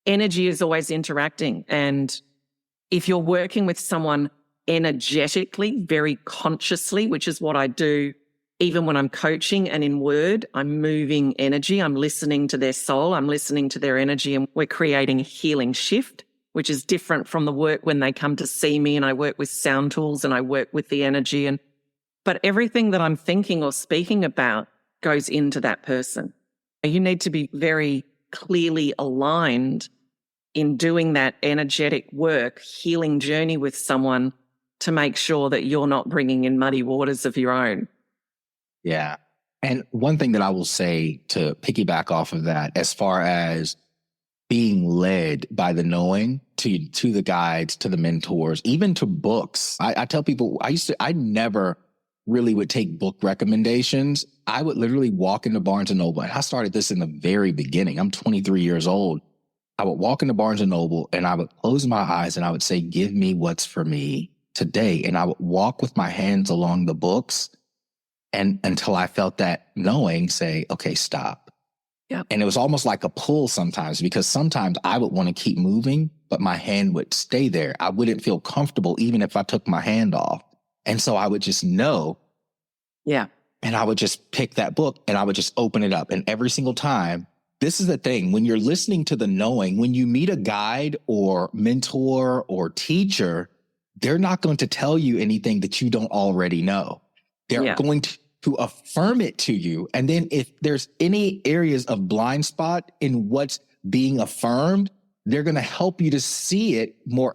energy is always interacting. And if you're working with someone energetically, very consciously, which is what I do, even when I'm coaching and in word, I'm moving energy. I'm listening to their soul. I'm listening to their energy and we're creating a healing shift, which is different from the work when they come to see me and I work with sound tools and I work with the energy. But everything that I'm thinking or speaking about goes into that person. You need to be very clearly aligned in doing that energetic work, healing journey with someone to make sure that you're not bringing in muddy waters of your own. Yeah. And one thing that I will say to piggyback off of that, as far as being led by the knowing to the guides, to the mentors, even to books. I tell people, I never really would take book recommendations. I would literally walk into Barnes & Noble. And I started this in the very beginning. I'm 23 years old. I would walk into Barnes & Noble and I would close my eyes and I would say, give me what's for me today. And I would walk with my hands along the books and until I felt that knowing say, okay, stop. Yep. And it was almost like a pull sometimes, because sometimes I would want to keep moving, but my hand would stay there. I wouldn't feel comfortable even if I took my hand off. And so I would just know. Yeah. And I would just pick that book and I would just open it up. And every single time, this is the thing, when you're listening to the knowing, when you meet a guide or mentor or teacher, they're not going to tell you anything that you don't already know. They're going to affirm it to you. And then if there's any areas of blind spot in what's being affirmed, they're going to help you to see it more.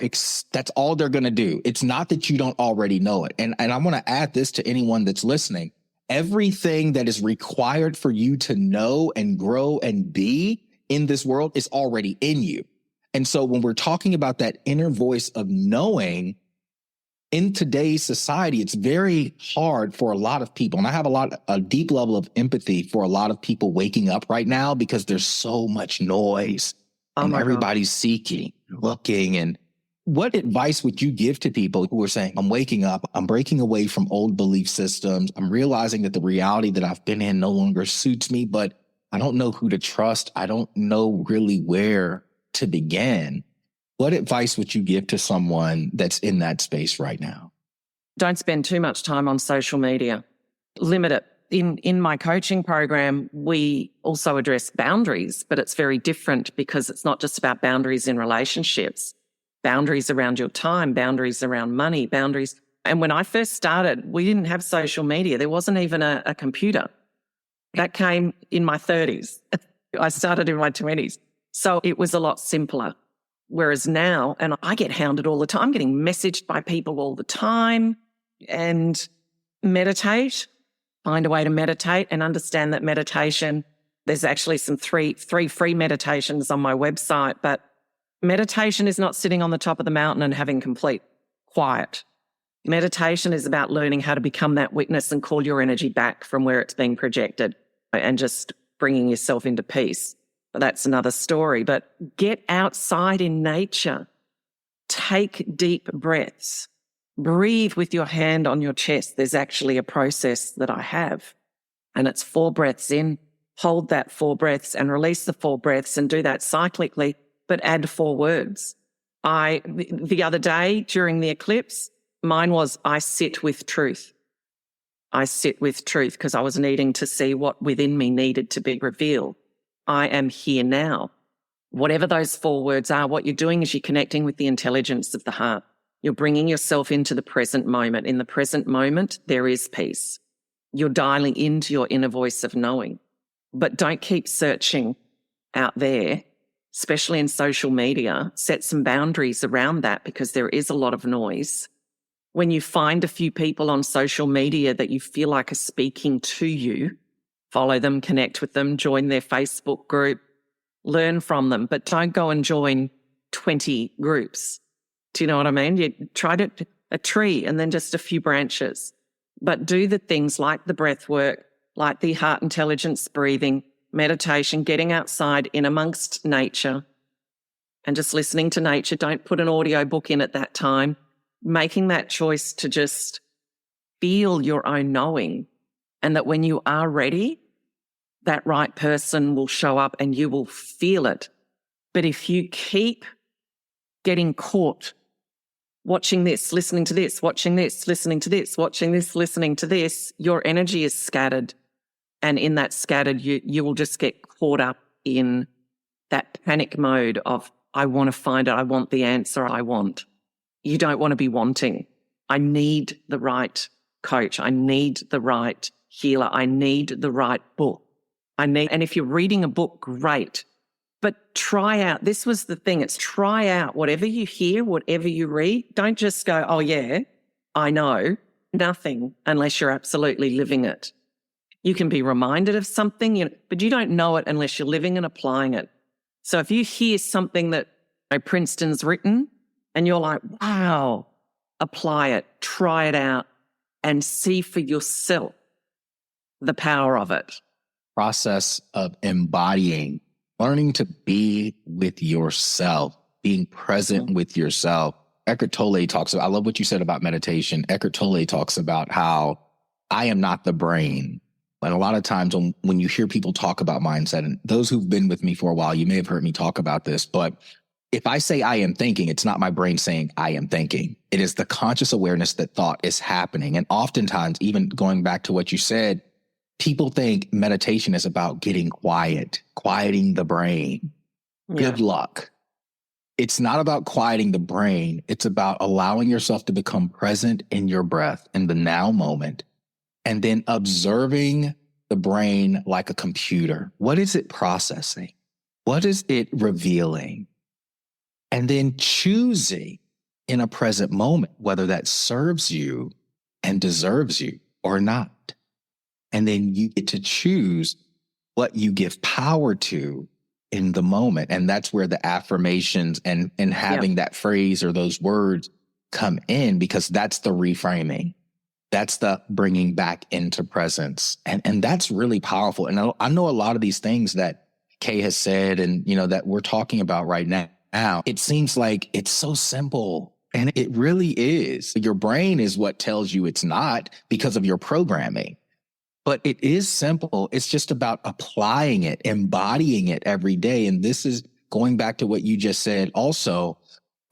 That's all they're going to do. It's not that you don't already know it. And I want to add this to anyone that's listening. Everything that is required for you to know and grow and be in this world is already in you. And so when we're talking about that inner voice of knowing, in today's society, it's very hard for a lot of people. And I have a deep level of empathy for a lot of people waking up right now because there's so much noise and everybody's seeking, looking. And what advice would you give to people who are saying, I'm waking up, I'm breaking away from old belief systems, I'm realizing that the reality that I've been in no longer suits me, but I don't know who to trust. I don't know really where to begin. What advice would you give to someone that's in that space right now? Don't spend too much time on social media. Limit it. In my coaching program, we also address boundaries, but it's very different because it's not just about boundaries in relationships, boundaries around your time, boundaries around money, boundaries. And when I first started, we didn't have social media. There wasn't even a computer. That came in my 30s. I started in my 20s. So it was a lot simpler. Whereas now, and I get hounded all the time, I'm getting messaged by people all the time. And meditate, find a way to meditate and understand that meditation, there's actually some three free meditations on my website, but meditation is not sitting on the top of the mountain and having complete quiet. Meditation is about learning how to become that witness and call your energy back from where it's being projected and just bringing yourself into peace. But that's another story. But get outside in nature. Take deep breaths. Breathe with your hand on your chest. There's actually a process that I have. And it's 4 breaths in, hold that 4 breaths and release the 4 breaths and do that cyclically, but add 4 words. The other day during the eclipse, mine was, I sit with truth. I sit with truth because I was needing to see what within me needed to be revealed. I am here now. Whatever those 4 words are, what you're doing is you're connecting with the intelligence of the heart. You're bringing yourself into the present moment. In the present moment, there is peace. You're dialing into your inner voice of knowing. But don't keep searching out there, especially in social media. Set some boundaries around that because there is a lot of noise. When you find a few people on social media that you feel like are speaking to you, follow them, connect with them, join their Facebook group, learn from them, but don't go and join 20 groups. Do you know what I mean? You try a tree and then just a few branches, but do the things like the breath work, like the heart intelligence breathing, meditation, getting outside in amongst nature and just listening to nature. Don't put an audio book in at that time, making that choice to just feel your own knowing, and that when you are ready, that right person will show up and you will feel it. But if you keep getting caught watching this, listening to this, watching this, listening to this, watching this, listening to this, your energy is scattered. And in that scattered, you will just get caught up in that panic mode of, I want to find it, I want the answer I want. You don't want to be wanting. I need the right coach. I need the right healer. I need the right book. and if you're reading a book, great. But try out, this was the thing, it's try out whatever you hear, whatever you read. Don't just go, oh yeah, I know nothing unless you're absolutely living it. You can be reminded of something, but you don't know it unless you're living and applying it. So if you hear something that Princeton's written and you're like, wow, apply it, try it out, and see for yourself the power of it. Process of embodying, learning to be with yourself, being present with yourself. Eckhart Tolle talks about, I love what you said about meditation. Eckhart Tolle talks about how I am not the brain. And a lot of times when you hear people talk about mindset, and those who've been with me for a while, you may have heard me talk about this, but if I say I am thinking, it's not my brain saying I am thinking. It is the conscious awareness that thought is happening. And oftentimes, even going back to what you said, people think meditation is about getting quiet, quieting the brain. Yeah. Good luck. It's not about quieting the brain. It's about allowing yourself to become present in your breath in the now moment, and then observing the brain like a computer. What is it processing? What is it revealing? And then choosing in a present moment whether that serves you and deserves you or not. And then you get to choose what you give power to in the moment. And that's where the affirmations and having that phrase or those words come in, because that's the reframing. That's the bringing back into presence. And that's really powerful. And I know a lot of these things that Kaye has said and, that we're talking about right now, it seems like it's so simple. And it really is. Your brain is what tells you it's not because of your programming. But it is simple. It's just about applying it, embodying it every day. And this is going back to what you just said. Also,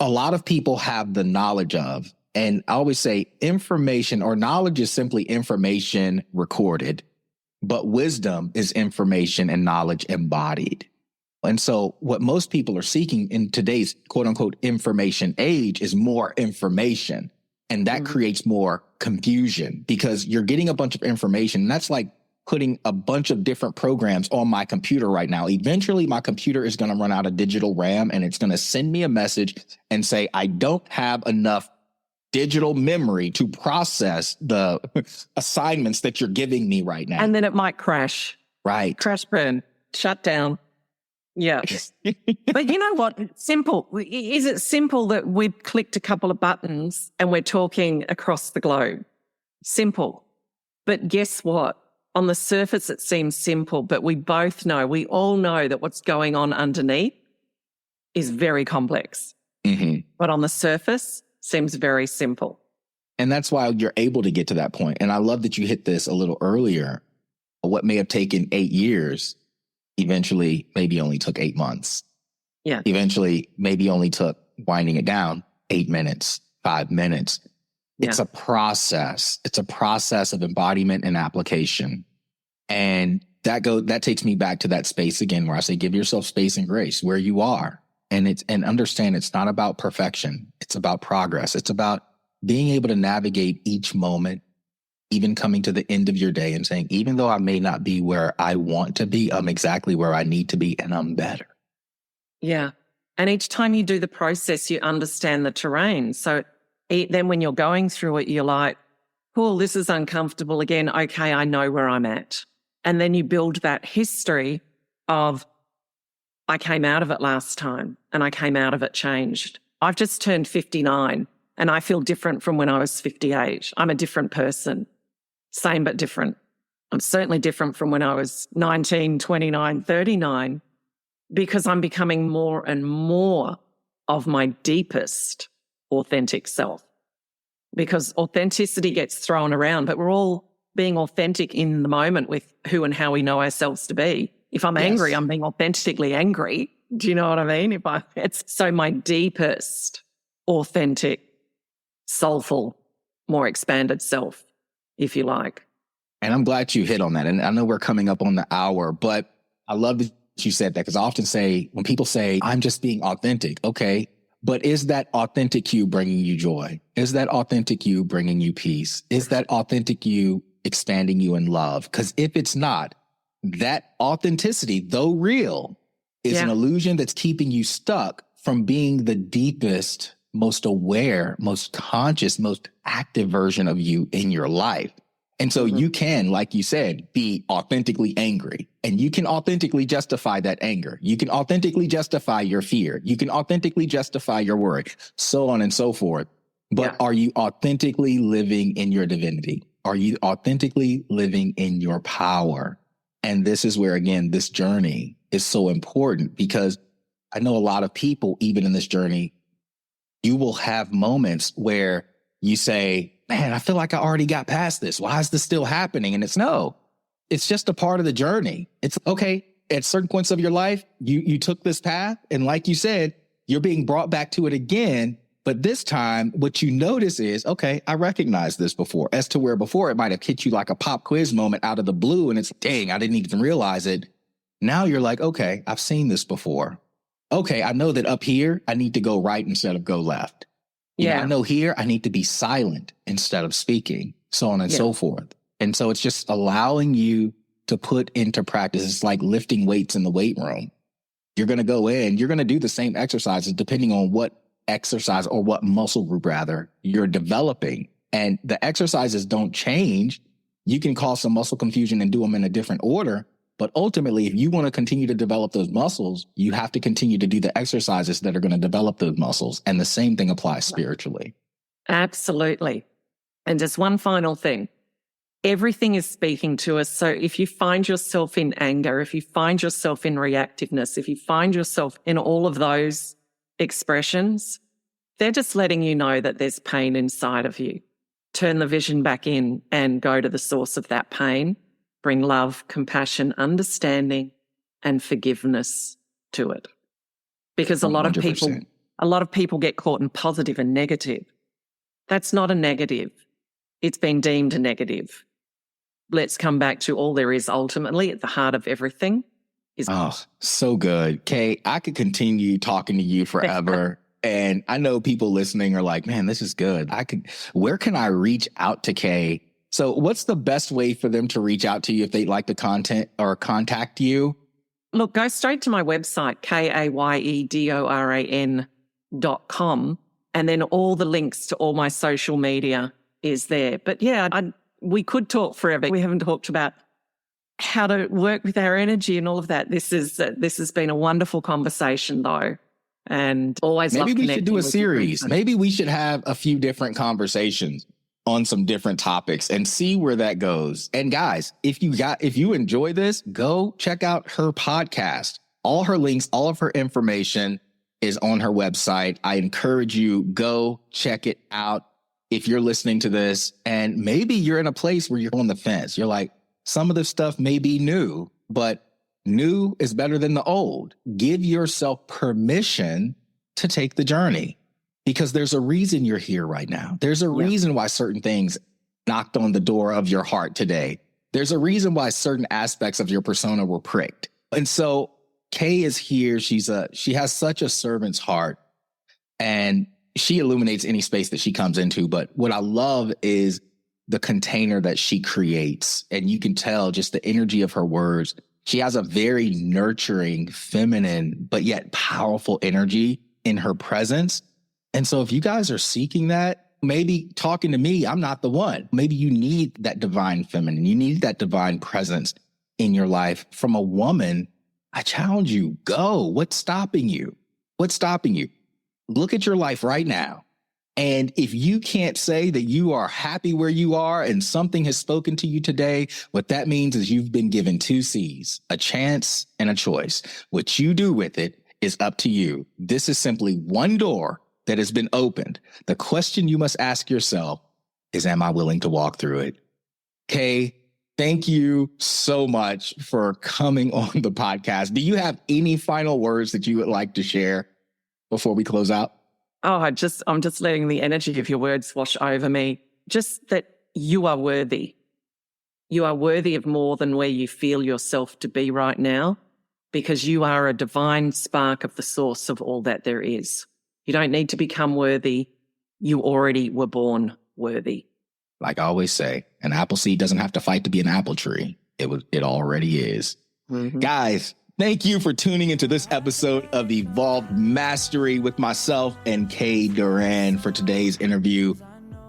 a lot of people have the knowledge of, and I always say information or knowledge is simply information recorded, but wisdom is information and knowledge embodied. And so what most people are seeking in today's quote unquote information age is more information. And that creates more confusion because you're getting a bunch of information. And that's like putting a bunch of different programs on my computer right now. Eventually, my computer is going to run out of digital RAM and it's going to send me a message and say, I don't have enough digital memory to process the assignments that you're giving me right now. And then it might crash. Right. Crash, burn, shut down. Yeah. But you know what? Simple. Is it simple that we've clicked a couple of buttons and we're talking across the globe? Simple. But guess what? On the surface, it seems simple, but we all know that what's going on underneath is very complex. Mm-hmm. But on the surface, seems very simple. And that's why you're able to get to that point. And I love that you hit this a little earlier. What may have taken 8 years eventually maybe only took 8 months. Yeah. Eventually maybe only took winding it down 8 minutes, 5 minutes. Yeah. It's a process. It's a process of embodiment and application. And that takes me back to that space again where I say, give yourself space and grace where you are. And understand it's not about perfection. It's about progress. It's about being able to navigate each moment, even coming to the end of your day and saying, even though I may not be where I want to be, I'm exactly where I need to be and I'm better. Yeah. And each time you do the process, you understand the terrain. So then when you're going through it, you're like, cool, this is uncomfortable again. Okay, I know where I'm at. And then you build that history of, I came out of it last time and I came out of it changed. I've just turned 59 and I feel different from when I was 58. I'm a different person. Same but different. I'm certainly different from when I was 19, 29, 39, because I'm becoming more and more of my deepest authentic self. Because authenticity gets thrown around, but we're all being authentic in the moment with who and how we know ourselves to be. If I'm angry, I'm being authentically angry. Do you know what I mean? It's so my deepest, authentic, soulful, more expanded self, if you like. And I'm glad you hit on that. And I know we're coming up on the hour, but I love that you said that because I often say, when people say, I'm just being authentic, okay, but is that authentic you bringing you joy? Is that authentic you bringing you peace? Is that authentic you expanding you in love? Because if it's not, that authenticity, though real, is an illusion that's keeping you stuck from being the deepest most aware, most conscious, most active version of you in your life. And so you can, like you said, be authentically angry, and you can authentically justify that anger. You can authentically justify your fear. You can authentically justify your worry, so on and so forth. But are you authentically living in your divinity? Are you authentically living in your power? And this is where, again, this journey is so important, because I know a lot of people, even in this journey, you will have moments where you say, man, I feel like I already got past this. Why is this still happening? And it's just a part of the journey. It's okay. At certain points of your life, you took this path. And like you said, you're being brought back to it again. But this time, what you notice is, okay, I recognized this before, as to where before it might have hit you like a pop quiz moment out of the blue. And it's, dang, I didn't even realize it. Now you're like, okay, I've seen this before. Okay, I know that up here, I need to go right instead of go left. Yeah. I know here, I need to be silent instead of speaking, so on and so forth. And so it's just allowing you to put into practice. It's like lifting weights in the weight room. You're going to go in, you're going to do the same exercises depending on what exercise or what muscle group rather you're developing. And the exercises don't change. You can cause some muscle confusion and do them in a different order. But ultimately, if you want to continue to develop those muscles, you have to continue to do the exercises that are going to develop those muscles. And the same thing applies spiritually. Absolutely. And just one final thing. Everything is speaking to us. So if you find yourself in anger, if you find yourself in reactiveness, if you find yourself in all of those expressions, they're just letting you know that there's pain inside of you. Turn the vision back in and go to the source of that pain. Bring love, compassion, understanding, and forgiveness to it. Because 100%. a lot of people get caught in positive and negative. That's not a negative. It's been deemed a negative. Let's come back to all there is ultimately at the heart of everything. So good. Kaye, I could continue talking to you forever. And I know people listening are like, man, this is good. Where can I reach out to Kaye? So what's the best way for them to reach out to you if they'd like to contact you? Look, go straight to my website, kayedoran.com, and then all the links to all my social media is there. But yeah, we could talk forever. We haven't talked about how to work with our energy and all of that. This has been a wonderful conversation though. And always maybe love we should do a series. you. Maybe we should have a few different conversations on some different topics and see where that goes. And guys, if you enjoy this, go check out her podcast. All her links, all of her information is on her website. I encourage you, go check it out. If you're listening to this and maybe you're in a place where you're on the fence, you're like, some of the stuff may be new, but new is better than the old. Give yourself permission to take the journey. Because there's a reason you're here right now. There's a reason why certain things knocked on the door of your heart today. There's a reason why certain aspects of your persona were pricked. And so Kaye is here. She has such a servant's heart, and she illuminates any space that she comes into. But what I love is the container that she creates. And you can tell just the energy of her words. She has a very nurturing, feminine, but yet powerful energy in her presence. And so if you guys are seeking that, maybe talking to me, I'm not the one. Maybe you need that divine feminine. You need that divine presence in your life from a woman. I challenge you, go. What's stopping you? What's stopping you? Look at your life right now. And if you can't say that you are happy where you are and something has spoken to you today, what that means is you've been given 2 C's, a chance and a choice. What you do with it is up to you. This is simply one door that has been opened. The question you must ask yourself is, am I willing to walk through it? Kaye, thank you so much for coming on the podcast. Do you have any final words that you would like to share before we close out? Oh, I'm just letting the energy of your words wash over me. Just that you are worthy. You are worthy of more than where you feel yourself to be right now, because you are a divine spark of the source of all that there is. You don't need to become worthy. You already were born worthy. Like I always say, an apple seed doesn't have to fight to be an apple tree. It already is. Mm-hmm. Guys, Thank you for tuning into this episode of Evolved Mastery with myself and Kaye Doran for today's interview.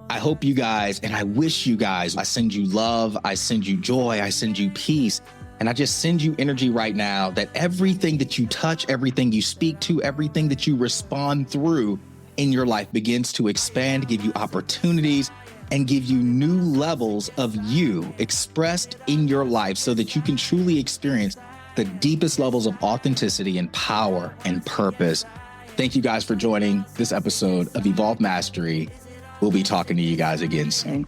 I hope you guys, and I wish you guys, I send you love, I send you joy, I send you peace, and I just send you energy right now that everything that you touch, everything you speak to, everything that you respond through in your life begins to expand, give you opportunities, and give you new levels of you expressed in your life so that you can truly experience the deepest levels of authenticity and power and purpose. Thank you guys for joining this episode of Evolved Mastery. We'll be talking to you guys again soon.